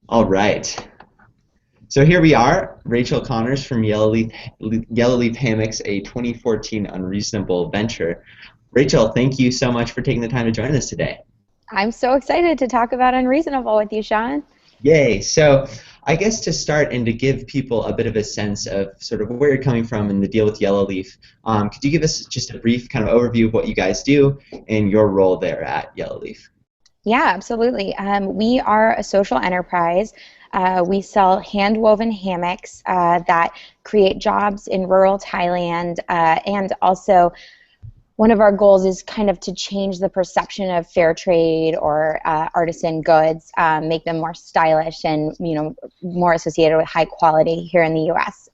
All right. So here we are, Rachel Connors from Yellow Leaf Hammocks, a 2014 Unreasonable venture. Rachel, thank you so much for taking the time to join us today. I'm so excited to talk about Unreasonable with you, Sean. Yay. So I guess to start and to give people a bit of a sense of sort of where you're coming from in the deal with Yellow Leaf, could you give us just a brief kind of overview of what you guys do and your role there at Yellow Leaf? Yeah, absolutely. We are a social enterprise. We sell hand-woven hammocks that create jobs in rural Thailand, and also one of our goals is kind of to change the perception of fair trade or artisan goods, make them more stylish and more associated with high quality here in the U.S.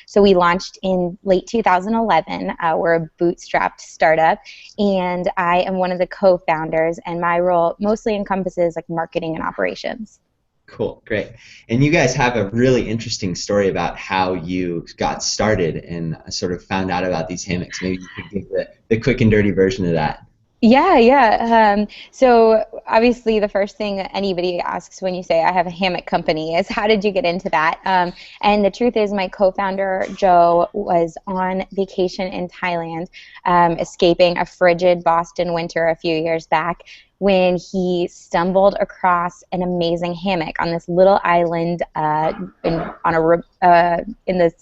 So we launched in late 2011. We're a bootstrapped startup, and I am one of the co-founders. And my role mostly encompasses like marketing and operations. Cool, great. And you guys have a really interesting story about how you got started and sort of found out about these hammocks. Maybe you could give the quick and dirty version of that. Yeah. So obviously the first thing anybody asks when you say I have a hammock company is how did you get into that? And the truth is my co-founder, Joe, was on vacation in Thailand, escaping a frigid Boston winter a few years back when he stumbled across an amazing hammock on this little island in the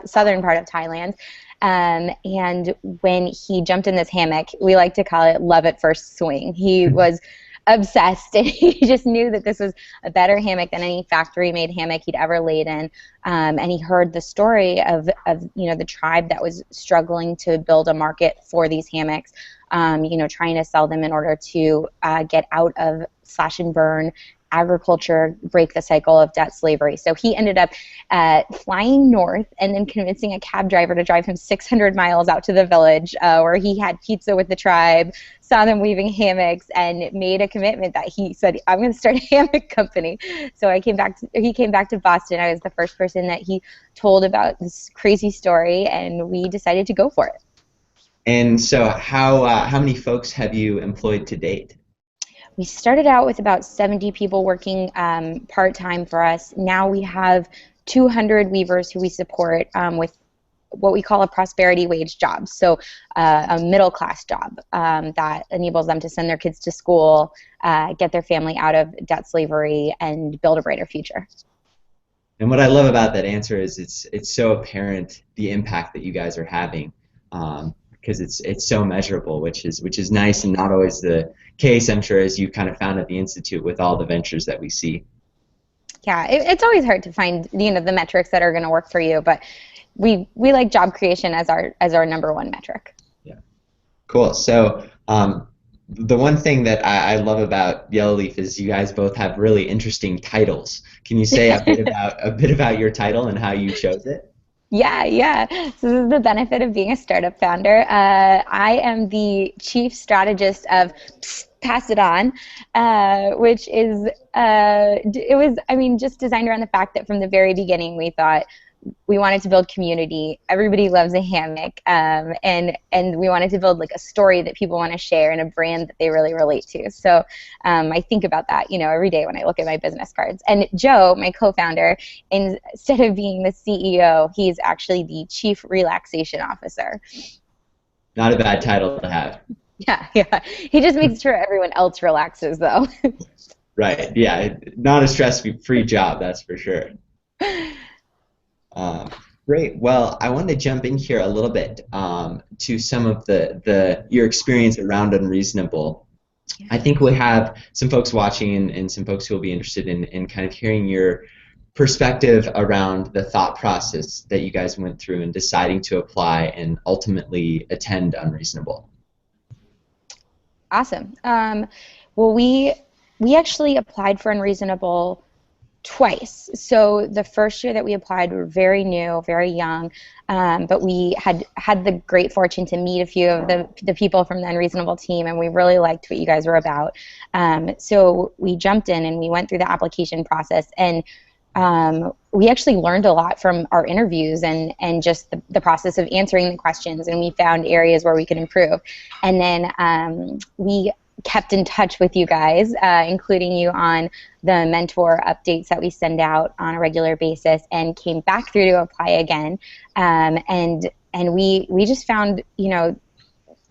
southern part of Thailand. And when he jumped in this hammock, we like to call it love at first swing. He was obsessed, and he just knew that this was a better hammock than any factory-made hammock he'd ever laid in. And he heard the story of the tribe that was struggling to build a market for these hammocks, trying to sell them in order to get out of slash and burn agriculture, break the cycle of debt slavery. So he ended up flying north and then convincing a cab driver to drive him 600 miles out to the village where he had pizza with the tribe, saw them weaving hammocks, and made a commitment that he said, I'm going to start a hammock company. So he came back to Boston. I was the first person that he told about this crazy story, and we decided to go for it. And so how many folks have you employed to date? We started out with about 70 people working part-time for us. Now we have 200 weavers who we support with what we call a prosperity wage job, so a middle-class job that enables them to send their kids to school, get their family out of debt slavery, and build a brighter future. And what I love about that answer is it's so apparent the impact that you guys are having. Because it's so measurable, which is nice and not always the case, I'm sure, as you kind of found at the Institute with all the ventures that we see. Yeah, it's always hard to find the metrics that are going to work for you, but we like job creation as our number one metric. Yeah, cool. So the one thing that I love about Yellow Leaf is you guys both have really interesting titles. Can you say a bit about your title and how you chose it? Yeah. So this is the benefit of being a startup founder. I am the chief strategist of Pass It On, which is just designed around the fact that from the very beginning we thought we wanted to build community. Everybody loves a hammock, and we wanted to build like a story that people want to share and a brand that they really relate to. So I think about that, every day when I look at my business cards. And Joe, my co-founder, instead of being the CEO, he's actually the Chief Relaxation Officer. Not a bad title to have. Yeah. He just makes sure everyone else relaxes, though. Right. Yeah. Not a stress-free job, that's for sure. Great. Well, I wanted to jump in here a little bit to some of your experience around Unreasonable. Yeah. I think we have some folks watching and some folks who will be interested in kind of hearing your perspective around the thought process that you guys went through in deciding to apply and ultimately attend Unreasonable. Awesome. Well, we actually applied for Unreasonable twice. So the first year that we applied, we were very new, very young, but we had the great fortune to meet a few of the people from the Unreasonable team, and we really liked what you guys were about. So we jumped in and we went through the application process, and we actually learned a lot from our interviews and just the process of answering the questions, and we found areas where we could improve. And then we kept in touch with you guys, including you on the mentor updates that we send out on a regular basis, and came back through to apply again. And we just found,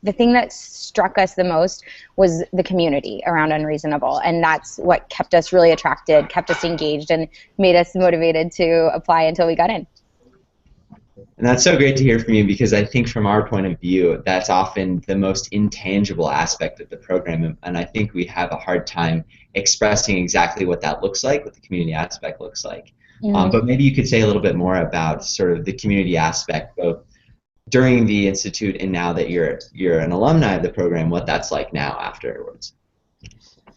the thing that struck us the most was the community around Unreasonable, and that's what kept us really attracted, kept us engaged, and made us motivated to apply until we got in. And that's so great to hear from you, because I think from our point of view, that's often the most intangible aspect of the program, and I think we have a hard time expressing exactly what that looks like, what the community aspect looks like. But maybe you could say a little bit more about sort of the community aspect, both during the Institute and now that you're an alumni of the program, what that's like now afterwards.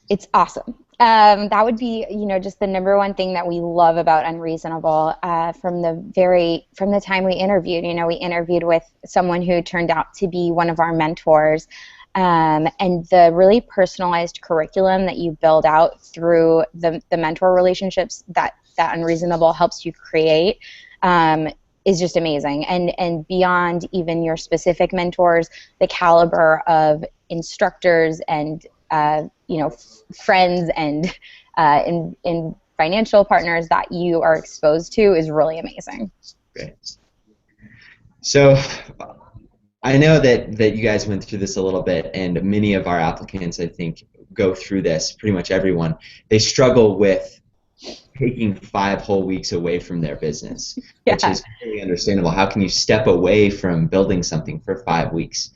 It's awesome. That would be, just the number one thing that we love about Unreasonable. From the time we interviewed, we interviewed with someone who turned out to be one of our mentors, and the really personalized curriculum that you build out through the mentor relationships that Unreasonable helps you create is just amazing. And beyond even your specific mentors, the caliber of instructors and friends and in financial partners that you are exposed to is really amazing. Great. So I know that you guys went through this a little bit, and many of our applicants, I think, go through this, pretty much everyone. They struggle with taking 5 whole weeks away from their business, which is really understandable. How can you step away from building something for 5 weeks?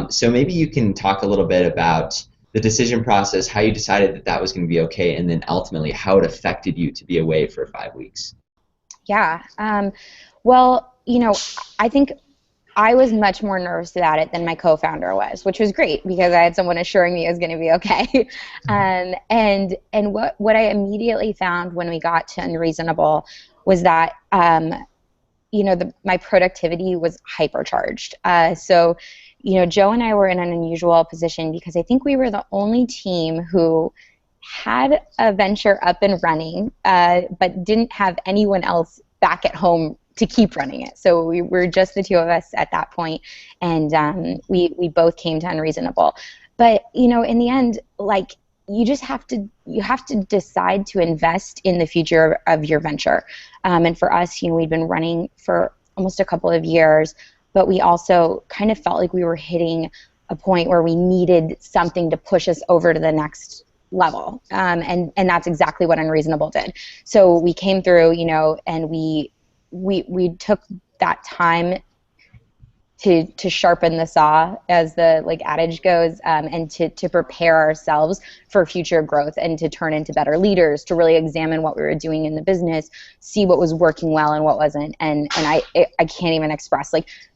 So maybe you can talk a little bit about the decision process, how you decided that was going to be okay, and then ultimately how it affected you to be away for 5 weeks. Yeah. Well, I think I was much more nervous about it than my co-founder was, which was great because I had someone assuring me it was going to be okay. And what I immediately found when we got to Unreasonable was that my productivity was hypercharged. So Joe and I were in an unusual position because I think we were the only team who had a venture up and running, but didn't have anyone else back at home to keep running it. So we were just the two of us at that point, and we both came to Unreasonable. But in the end, you have to decide to invest in the future of your venture. And for us, we'd been running for almost a couple of years, but we also kind of felt like we were hitting a point where we needed something to push us over to the next level. And that's exactly what Unreasonable did. So we came through, and we took that time to sharpen the saw, as the adage goes, and to prepare ourselves for future growth and to turn into better leaders, to really examine what we were doing in the business, see what was working well and what wasn't, and I can't even express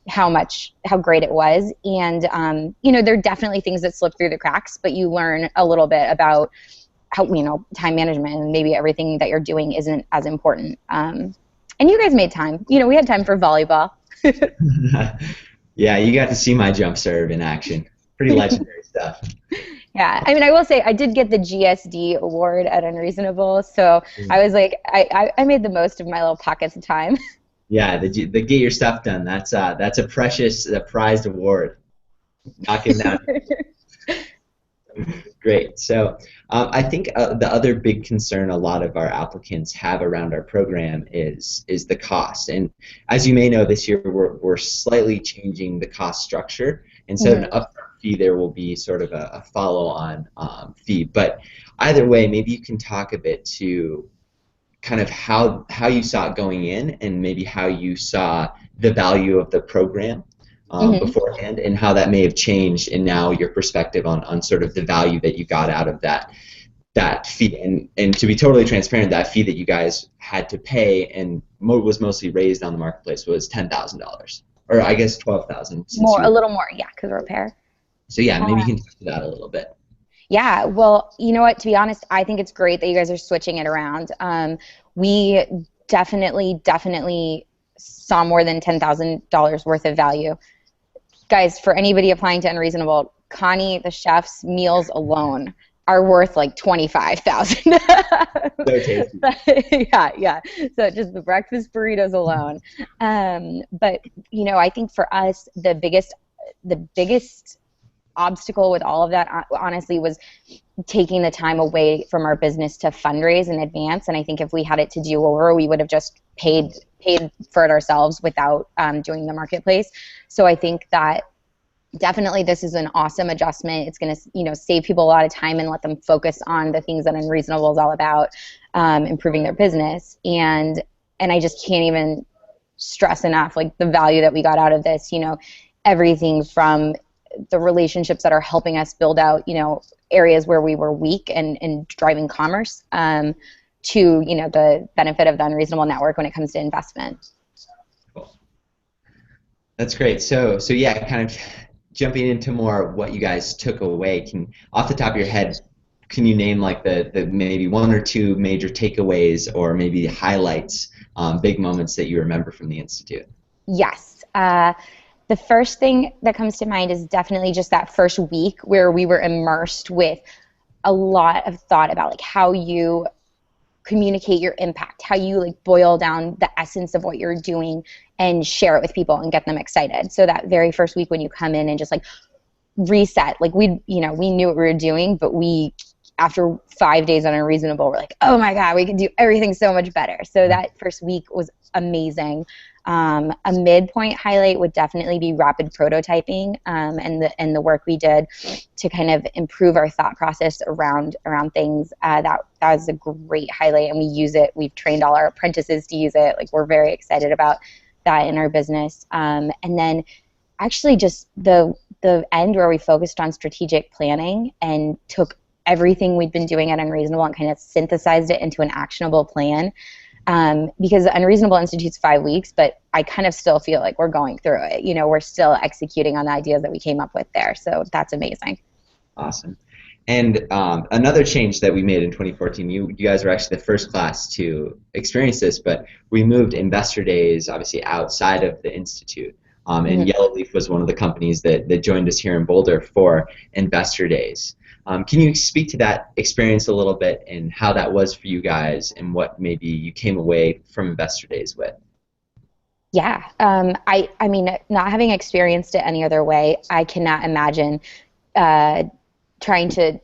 how great it was. And there are definitely things that slip through the cracks, but you learn a little bit about how time management, and maybe everything that you're doing isn't as important. And you guys made time. We had time for volleyball. Yeah, you got to see my jump serve in action. Pretty legendary stuff. Yeah, I will say I did get the GSD award at Unreasonable, so I was I made the most of my little pockets of time. Yeah, the get your stuff done. That's a precious, prized award. Knocking down. Great. So I think the other big concern a lot of our applicants have around our program is the cost. And as you may know, this year we're slightly changing the cost structure. Instead of an upfront fee, there will be sort of a follow-on fee. But either way, maybe you can talk a bit to kind of how you saw it going in, and maybe how you saw the value of the program beforehand, and how that may have changed, and now your perspective on sort of the value that you got out of that fee. And to be totally transparent, that fee that you guys had to pay and was mostly raised on the marketplace was $10,000, or I guess $12,000. A little more, yeah, because we're a pair. So yeah, maybe you can talk to that a little bit. Yeah, well, you know what, to be honest, I think it's great that you guys are switching it around. We definitely saw more than $10,000 worth of value. Guys, for anybody applying to Unreasonable, Connie, the chef's meals alone are worth $25,000. So tasty. Yeah. So just the breakfast burritos alone. But I think for us, the biggest obstacle with all of that, honestly, was taking the time away from our business to fundraise in advance. And I think if we had it to do over, we would have just paid for it ourselves without doing the marketplace. So I think that definitely this is an awesome adjustment. It's going to, save people a lot of time and let them focus on the things that Unreasonable is all about, improving their business. And I just can't even stress enough, like, the value that we got out of this, everything from the relationships that are helping us build out, areas where we were weak and driving commerce, to, the benefit of the Unreasonable network when it comes to investment. Cool. That's great. So yeah, kind of jumping into more what you guys took away, off the top of your head, can you name like the maybe one or two major takeaways or maybe highlights, big moments that you remember from the Institute? Yes. The first thing that comes to mind is definitely just that first week where we were immersed with a lot of thought about, like, how you communicate your impact, how you, like, boil down the essence of what you're doing and share it with people and get them excited. So that very first week when you come in and just, like, reset, like, we knew what we were doing, but after 5 days on Unreasonable, we're like, oh my God, we can do everything so much better. So that first week was amazing. A midpoint highlight would definitely be rapid prototyping, and the work we did to kind of improve our thought process around things. That was a great highlight, and we use it. We've trained all our apprentices to use it. Like, we're very excited about that in our business. And then actually just the end where we focused on strategic planning and took everything we'd been doing at Unreasonable and kind of synthesized it into an actionable plan. Because the Unreasonable Institute's 5 weeks, but I kind of still feel like we're going through it. We're still executing on the ideas that we came up with there. So that's amazing. Awesome. And another change that we made in 2014, you guys were actually the first class to experience this, but we moved Investor Days obviously outside of the Institute. And Yellow Leaf was one of the companies that joined us here in Boulder for Investor Days. Can you speak to that experience a little bit and how that was for you guys and what maybe you came away from Investor Days with? Yeah. I mean, not having experienced it any other way, I cannot imagine trying to,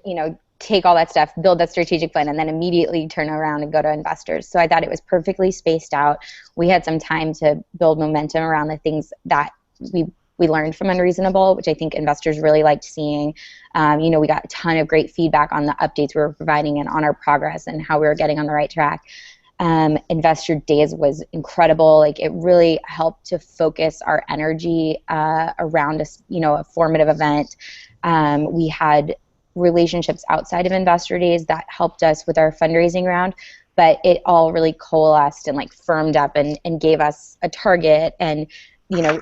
take all that stuff, build that strategic plan, and then immediately turn around and go to investors. So I thought it was perfectly spaced out. We had some time to build momentum around the things that we learned from Unreasonable, which I think investors really liked seeing. We got a ton of great feedback on the updates we were providing and on our progress and how we were getting on the right track. Investor Days was incredible. Like, it really helped to focus our energy around a formative event. We had relationships outside of Investor Days that helped us with our fundraising round, but it all really coalesced and, like, firmed up and gave us a target and a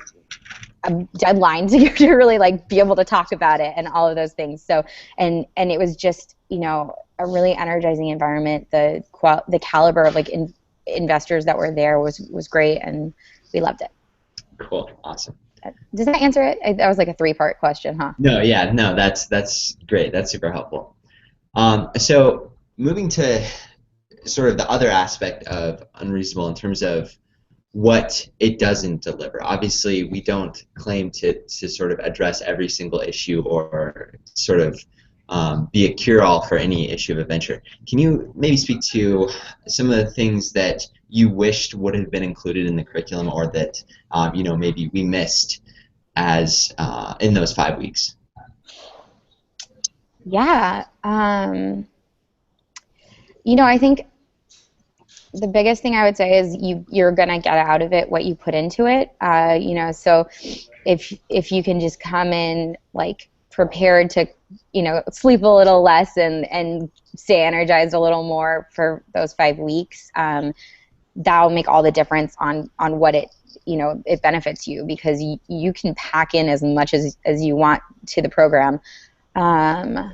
deadline to really, like, be able to talk about it and all of those things. So and it was just a really energizing environment. The caliber of, like, investors that were there was great, and we loved it. Cool. Awesome. Does that answer it? That was like a 3-part question, huh? No, yeah, no, that's great. That's super helpful. So moving to sort of the other aspect of Unreasonable in terms of what it doesn't deliver. Obviously, we don't claim to sort of address every single issue or sort of be a cure-all for any issue of adventure. Can you maybe speak to some of the things that you wished would have been included in the curriculum, or that maybe we missed as in those 5 weeks? Yeah, I think the biggest thing I would say is you're gonna get out of it what you put into it. So if you can just come in, like, prepared to sleep a little less and stay energized a little more for those 5 weeks, that'll make all the difference on what it benefits you, because you can pack in as much as you want to the program. And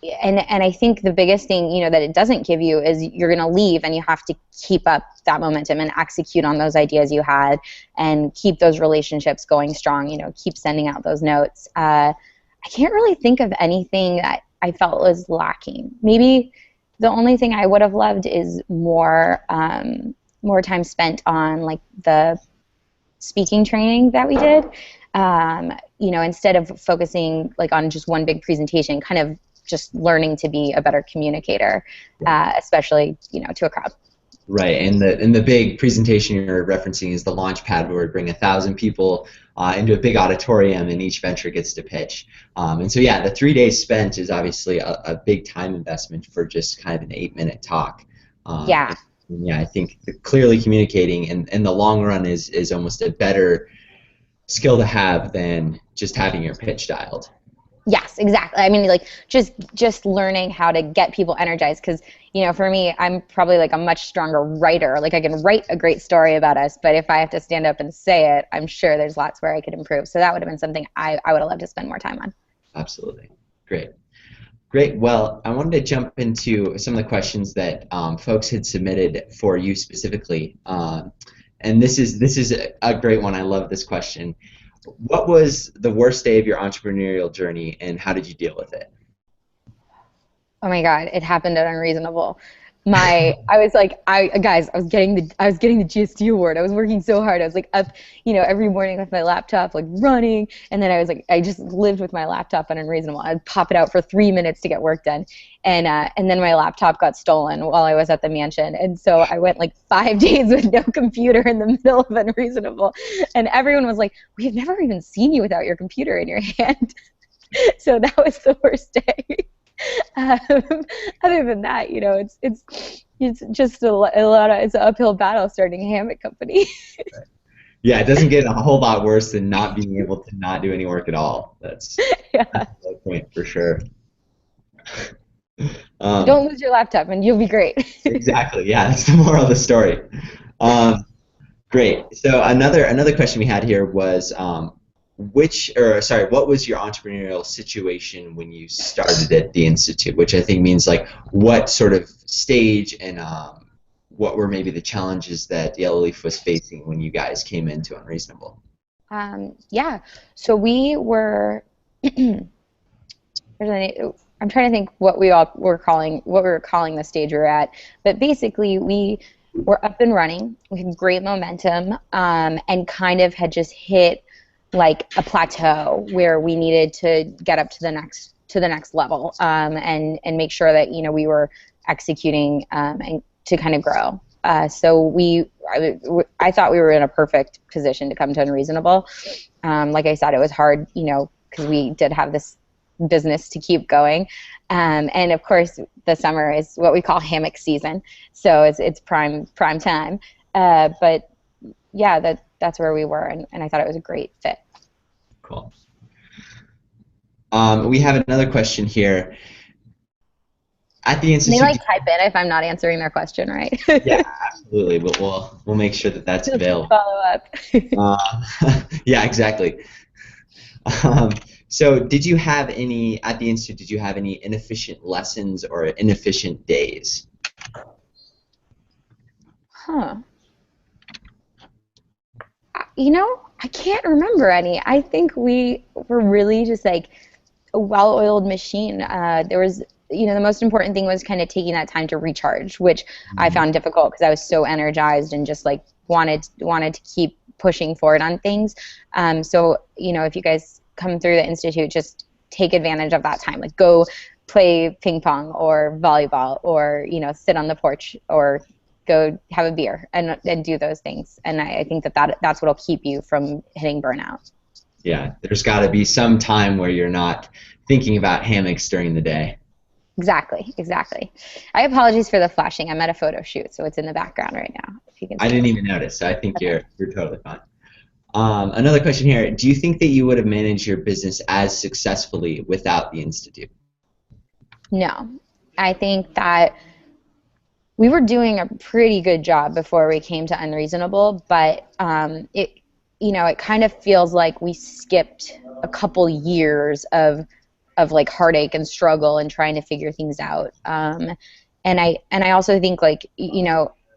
I think the biggest thing, that it doesn't give you is you're going to leave and you have to keep up that momentum and execute on those ideas you had and keep those relationships going strong, keep sending out those notes. I can't really think of anything that I felt was lacking. Maybe the only thing I would have loved is more time spent on, like, the speaking training that we did. instead of focusing like on just one big presentation, kind of just learning to be a better communicator, especially, to a crowd. Right, and the big presentation you're referencing is the launch pad, where we bring 1,000 people into a big auditorium, and each venture gets to pitch. And so yeah, the 3 days spent is obviously a big time investment for just kind of an 8-minute talk. Yeah. And yeah, I think clearly communicating in the long run is almost a better skill to have than just having your pitch dialed. Yes, exactly. I mean, like just learning how to get people energized, because for me, I'm probably like a much stronger writer. Like I can write a great story about us, but if I have to stand up and say it, I'm sure there's lots where I could improve. So that would have been something I would have loved to spend more time on. Absolutely. Great. Great. Well, I wanted to jump into some of the questions that folks had submitted for you specifically. And this is a great one. I love this question. What was the worst day of your entrepreneurial journey, and how did you deal with it? Oh my God, it happened at Unreasonable. I was getting the GSD award. I was working so hard. I was like up, every morning with my laptop, like running. And then I just lived with my laptop on Unreasonable. I'd pop it out for 3 minutes to get work done. And then my laptop got stolen while I was at the mansion. And so I went like 5 days with no computer in the middle of Unreasonable. And everyone was like, "We've never even seen you without your computer in your hand." So that was the worst day. Other than that, it's just it's an uphill battle starting a hammock company. Yeah, it doesn't get a whole lot worse than not being able to not do any work at all. That's the point for sure. Don't lose your laptop and you'll be great. Exactly. Yeah, that's the moral of the story. Great. So another question we had here was what was your entrepreneurial situation when you started at the Institute? Which I think means like what sort of stage and what were maybe the challenges that Yellow Leaf was facing when you guys came into Unreasonable? So we were. I'm trying to think what we were calling the stage we were at, but basically we were up and running. We had great momentum, and kind of had just hit like a plateau where we needed to get up to the next level, and make sure that we were executing, and to kind of grow. So I thought we were in a perfect position to come to Unreasonable. Like I said, it was hard, because we did have this business to keep going, and of course the summer is what we call hammock season, so it's prime time. But yeah, that's where we were, and I thought it was a great fit. Cool. We have another question here. At the Institute, they type in if I'm not answering their question right. Yeah, absolutely. But we'll make sure that that's available. Follow up. Yeah, exactly. So did you have at the Institute, did you have any inefficient lessons or inefficient days? I can't remember any. I think we were really just like a well-oiled machine. There was, the most important thing was kind of taking that time to recharge, which I found difficult because I was so energized and just like wanted to keep pushing forward on things. So, if you guys come through the Institute, just take advantage of that time. Like go play ping pong or volleyball, or, sit on the porch, or go have a beer and do those things. And I think that's what'll keep you from hitting burnout. Yeah, there's got to be some time where you're not thinking about hammocks during the day. Exactly. I apologize for the flashing. I'm at a photo shoot, so it's in the background right now. If you can see. I didn't even notice, so I think you're totally fine. Another question here. Do you think that you would have managed your business as successfully without the Institute? No. I think that we were doing a pretty good job before we came to Unreasonable, but it kind of feels like we skipped a couple years of like heartache and struggle and trying to figure things out. And I also think like,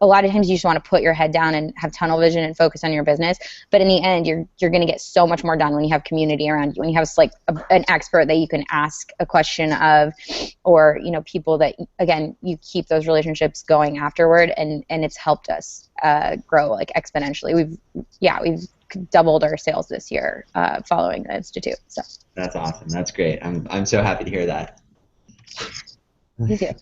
a lot of times you just want to put your head down and have tunnel vision and focus on your business. But in the end, you're going to get so much more done when you have community around you, when you have like an expert that you can ask a question of, or, people that, again, you keep those relationships going afterward. And it's helped us grow like exponentially. We've doubled our sales this year following the Institute. So That's awesome. That's great. I'm so happy to hear that. me too.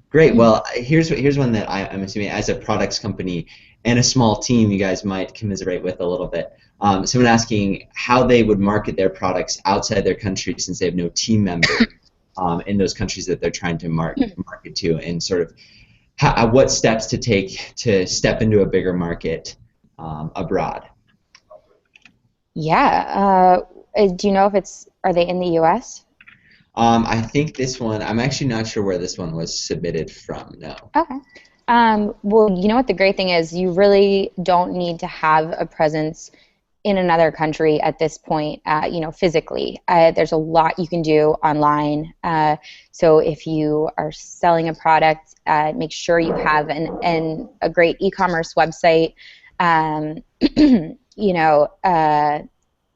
Great. Well, here's one that I'm assuming as a products company and a small team, you guys might commiserate with a little bit. Someone asking how they would market their products outside their country since they have no team member in those countries that they're trying to market to, and sort of what steps to take to step into a bigger market abroad. Yeah. Do you know if are they in the U.S.? I think this one, I'm actually not sure where this one was submitted from, no. Okay. Well, you know what the great thing is? You really don't need to have a presence in another country at this point, physically. There's a lot you can do online. So if you are selling a product, make sure you have a great e-commerce website.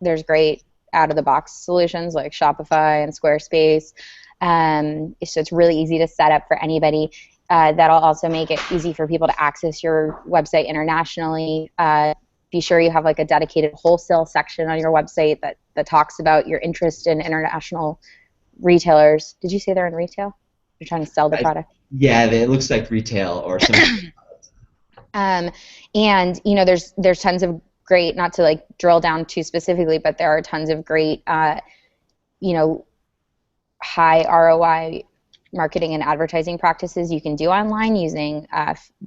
There's great out-of-the-box solutions like Shopify and Squarespace. So it's really easy to set up for anybody. That'll also make it easy for people to access your website internationally. Be sure you have like a dedicated wholesale section on your website that talks about your interest in international retailers. Did you say they're in retail? You're trying to sell the product? Yeah, it looks like retail or something. And there's tons of great, not to like drill down too specifically, but there are tons of great, high ROI marketing and advertising practices you can do online using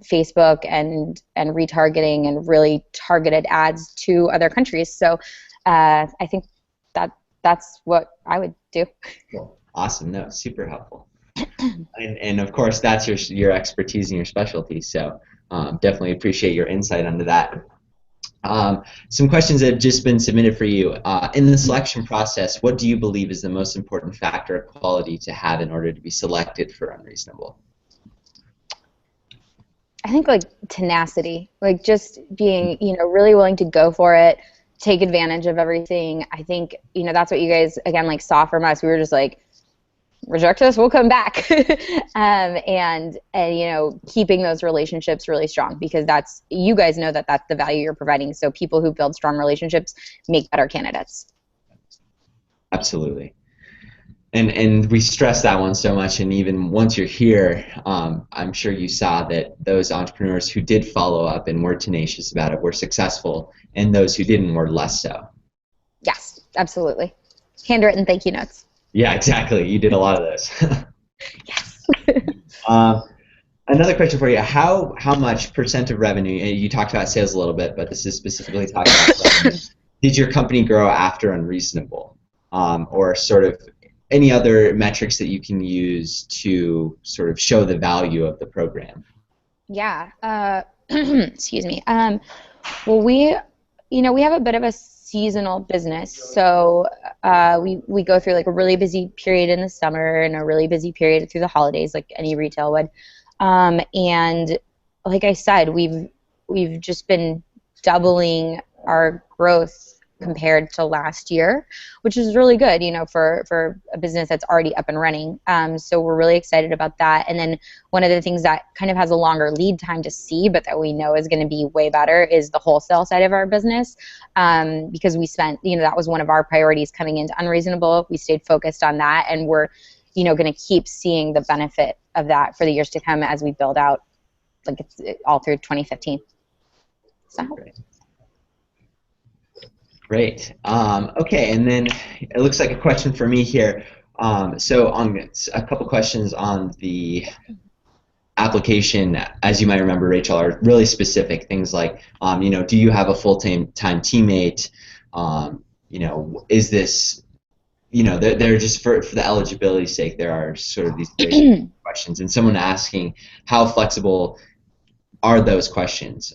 Facebook and retargeting and really targeted ads to other countries. So I think that's what I would do. Cool. Awesome. No, super helpful. and of course, that's your expertise and your specialty. So definitely appreciate your insight onto that. Some questions that have just been submitted for you. In the selection process, what do you believe is the most important factor of quality to have in order to be selected for Unreasonable? I think like tenacity, like just being, really willing to go for it, take advantage of everything. I think, that's what you guys, again, like saw from us. We were just like, reject us, we'll come back. and keeping those relationships really strong, because you guys know that's the value you're providing. So people who build strong relationships make better candidates. Absolutely. And we stress that one so much, and even once you're here, I'm sure you saw that those entrepreneurs who did follow up and were tenacious about it were successful, and those who didn't were less so. Yes, absolutely. Handwritten thank you notes. Yeah, exactly. You did a lot of those. Yes. Another question for you. How much % of revenue, you talked about sales a little bit, but this is specifically talking about revenue, did your company grow after Unreasonable? Or sort of any other metrics that you can use to sort of show the value of the program? Yeah. Excuse me. Well, we have a bit of a seasonal business, so we go through like a really busy period in the summer and a really busy period through the holidays, like any retail would. And like I said, we've just been doubling our growth compared to last year, which is really good, for a business that's already up and running. So we're really excited about that. And then one of the things that kind of has a longer lead time to see, but that we know is going to be way better, is the wholesale side of our business. Because we spent, that was one of our priorities coming into Unreasonable. We stayed focused on that, and we're, going to keep seeing the benefit of that for the years to come as we build out, like it's all through 2015. So. Great. Okay, and then it looks like a question for me here. So on a couple questions on the application, as you might remember, Rachel, are really specific things like, do you have a full-time teammate? Is this, they're just for the eligibility's sake, there are sort of these very questions, and someone asking how flexible are those questions?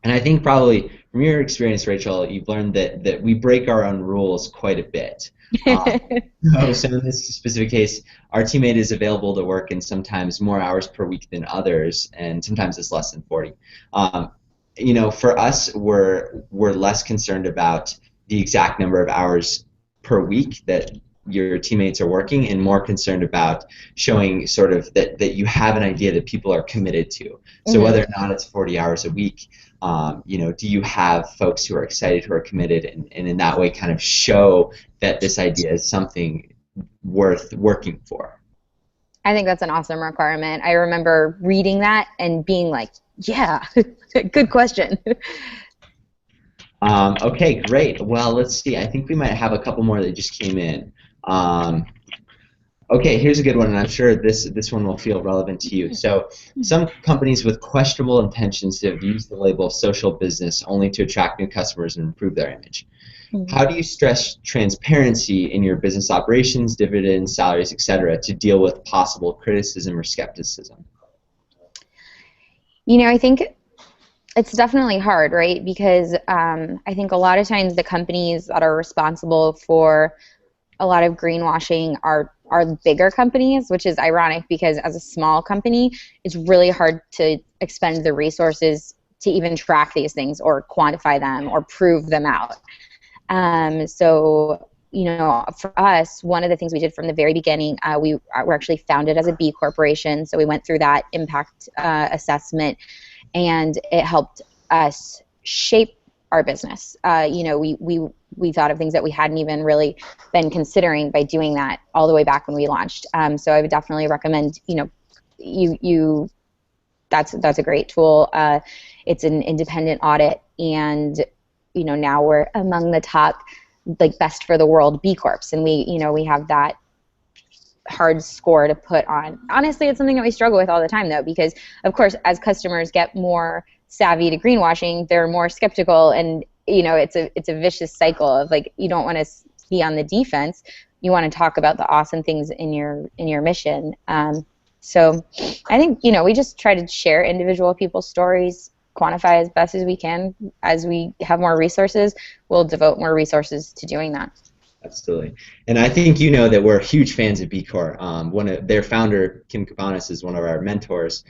And I think probably from your experience, Rachel, you've learned that we break our own rules quite a bit. So in this specific case, our teammate is available to work in sometimes more hours per week than others, and sometimes it's less than 40. For us, we're less concerned about the exact number of hours per week that your teammates are working, and more concerned about showing sort of that you have an idea that people are committed to. So whether or not it's 40 hours a week, Do you have folks who are excited, who are committed, and in that way kind of show that this idea is something worth working for? I think that's an awesome requirement. I remember reading that and being like, yeah, good question. Okay, great. Well, let's see. I think we might have a couple more that just came in. Um, Okay, here's a good one, and I'm sure this one will feel relevant to you. So, some companies with questionable intentions have used the label social business only to attract new customers and improve their image. How do you stress transparency in your business operations, dividends, salaries, etc., to deal with possible criticism or skepticism? I think it's definitely hard, right? Because I think a lot of times the companies that are responsible for a lot of greenwashing are bigger companies, which is ironic because as a small company, it's really hard to expend the resources to even track these things or quantify them or prove them out. For us, one of the things we did from the very beginning, we were actually founded as a B corporation, so we went through that impact assessment, and it helped us shape our business. We thought of things that we hadn't even really been considering by doing that all the way back when we launched. So I would definitely recommend, that's a great tool. It's an independent audit, and now we're among the top, best for the world B Corps, and we have that hard score to put on. Honestly, it's something that we struggle with all the time, though, because of course, as customers get more savvy to greenwashing, they're more skeptical, and it's a vicious cycle of you don't want to be on the defense. You want to talk about the awesome things in your mission. So I think we just try to share individual people's stories, quantify as best as we can. As we have more resources, we'll devote more resources to doing that. Absolutely. And I think that we're huge fans of B Corp. One of their founder, Kim Kapanis, is one of our mentors.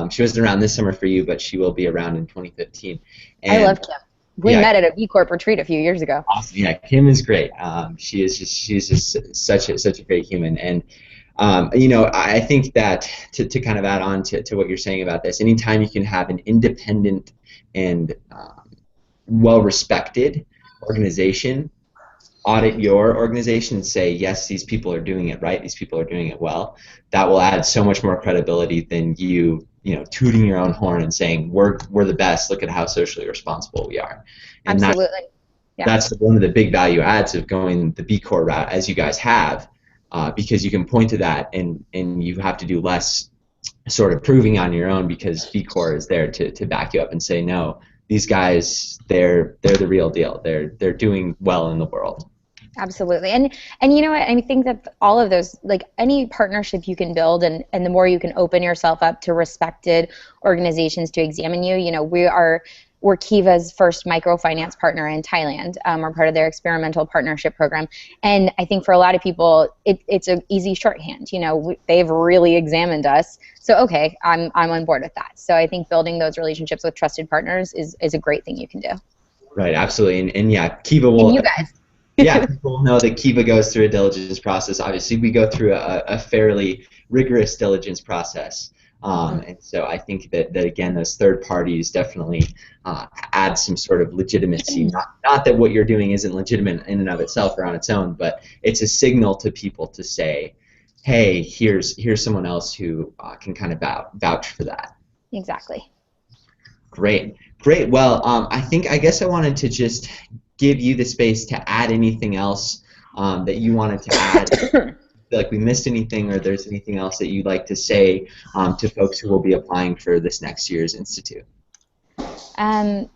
She wasn't around this summer for you, but she will be around in 2015. And I love Kim. We met at a B Corp retreat a few years ago. Awesome. Yeah, Kim is great. She's just such a great human. And I think that to kind of add on to what you're saying about this, anytime you can have an independent and well-respected organization audit your organization and say, yes, these people are doing it right, these people are doing it well, that will add so much more credibility than you tooting your own horn and saying we're the best, look at how socially responsible we are. And absolutely. That's one of the big value adds of going the B Corp route, as you guys have, because you can point to that and you have to do less sort of proving on your own, because B Corp is there to back you up and say, no, these guys, they're the real deal. They're doing well in the world. Absolutely. And you know what? I think that all of those, any partnership you can build, and the more you can open yourself up to respected organizations to examine you, we're Kiva's first microfinance partner in Thailand. We're part of their experimental partnership program. And I think for a lot of people, it's an easy shorthand. They've really examined us. So, okay, I'm on board with that. So I think building those relationships with trusted partners is a great thing you can do. Right, absolutely. And yeah, Kiva will... And you guys. Yeah, people know that Kiva goes through a diligence process. Obviously, we go through a fairly rigorous diligence process. And so I think that again, those third parties definitely add some sort of legitimacy. Not that what you're doing isn't legitimate in and of itself or on its own, but it's a signal to people to say, hey, here's someone else who can kind of vouch for that. Exactly. Great. Well, I guess I wanted to just give you the space to add anything else that you wanted to add. Like we missed anything, or there's anything else that you'd like to say to folks who will be applying for this next year's institute? I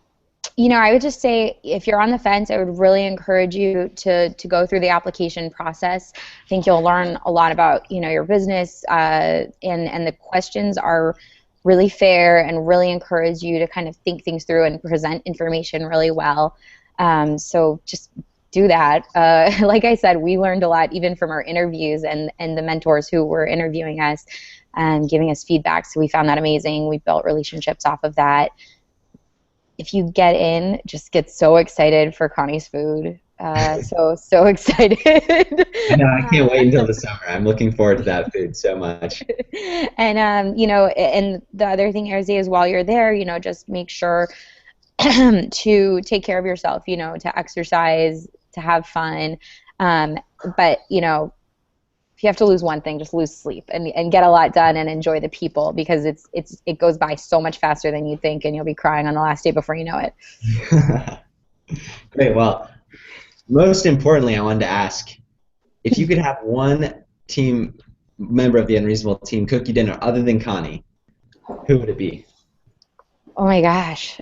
would just say, if you're on the fence, I would really encourage you to go through the application process. I think you'll learn a lot about your business, and the questions are really fair and really encourage you to kind of think things through and present information really well. So just do that. Like I said, we learned a lot even from our interviews and the mentors who were interviewing us and giving us feedback. So we found that amazing. We built relationships off of that. If you get in, just get so excited for Connie's food. So excited. I know, I can't wait until the summer. I'm looking forward to that food so much. And and the other thing I would say is, while you're there, just make sure to take care of yourself, you know, to exercise, to have fun. But, you know, if you have to lose one thing, just lose sleep and get a lot done and enjoy the people, because it goes by so much faster than you think, and you'll be crying on the last day before you know it. Great. Well, most importantly, I wanted to ask if you could have one team member of the Unreasonable Team cook you dinner other than Connie, who would it be? Oh my gosh.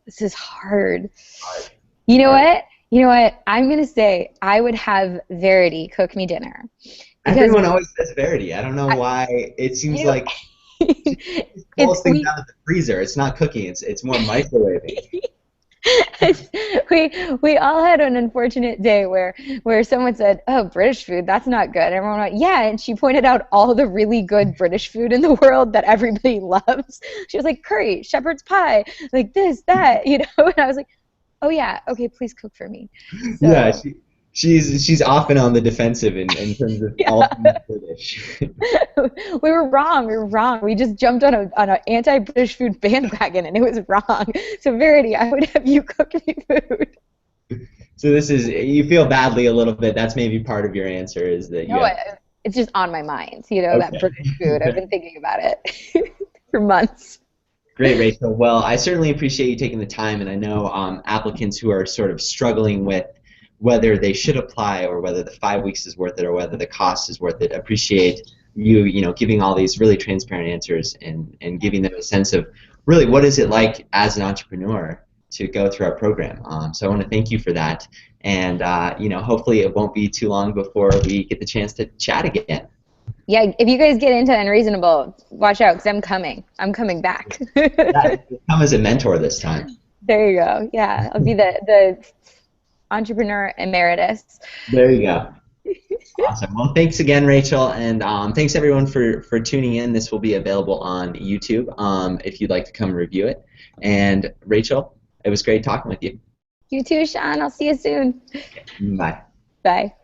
This is hard. You know what? You know what? I'm going to say I would have Verity cook me dinner. Everyone always says Verity. I don't know why. It seems like she pulls things out of the freezer. It's not cooking. It's more microwaving. we all had an unfortunate day where someone said, "Oh, British food, that's not good." And everyone went, "Yeah," and she pointed out all the really good British food in the world that everybody loves. She was like, curry, shepherd's pie, like this, that, you know. And I was like, "Oh yeah, okay, please cook for me." So, yeah, she's often on the defensive in terms of all things British. We were wrong. We were wrong. We just jumped on an anti-British food bandwagon, and it was wrong. So Verity, I would have you cook me food. So you feel badly a little bit. That's maybe part of your answer is that you. No, it's just on my mind. You know, that British food. I've been thinking about it for months. Great, Rachel. Well, I certainly appreciate you taking the time, and I know applicants who are sort of struggling with whether they should apply or whether the 5 weeks is worth it or whether the cost is worth it. Appreciate you giving all these really transparent answers and giving them a sense of really what is it like as an entrepreneur to go through our program. So I want to thank you for that, and hopefully it won't be too long before we get the chance to chat again. Yeah, if you guys get into Unreasonable, watch out, because I'm coming. I'm coming back. Yeah, come as a mentor this time. There you go. Yeah, I'll be the entrepreneur emeritus. There you go. Awesome. Well, thanks again, Rachel, and thanks everyone for tuning in. This will be available on YouTube if you'd like to come review it. And Rachel, it was great talking with you. You too, Sean. I'll see you soon. Bye. Bye.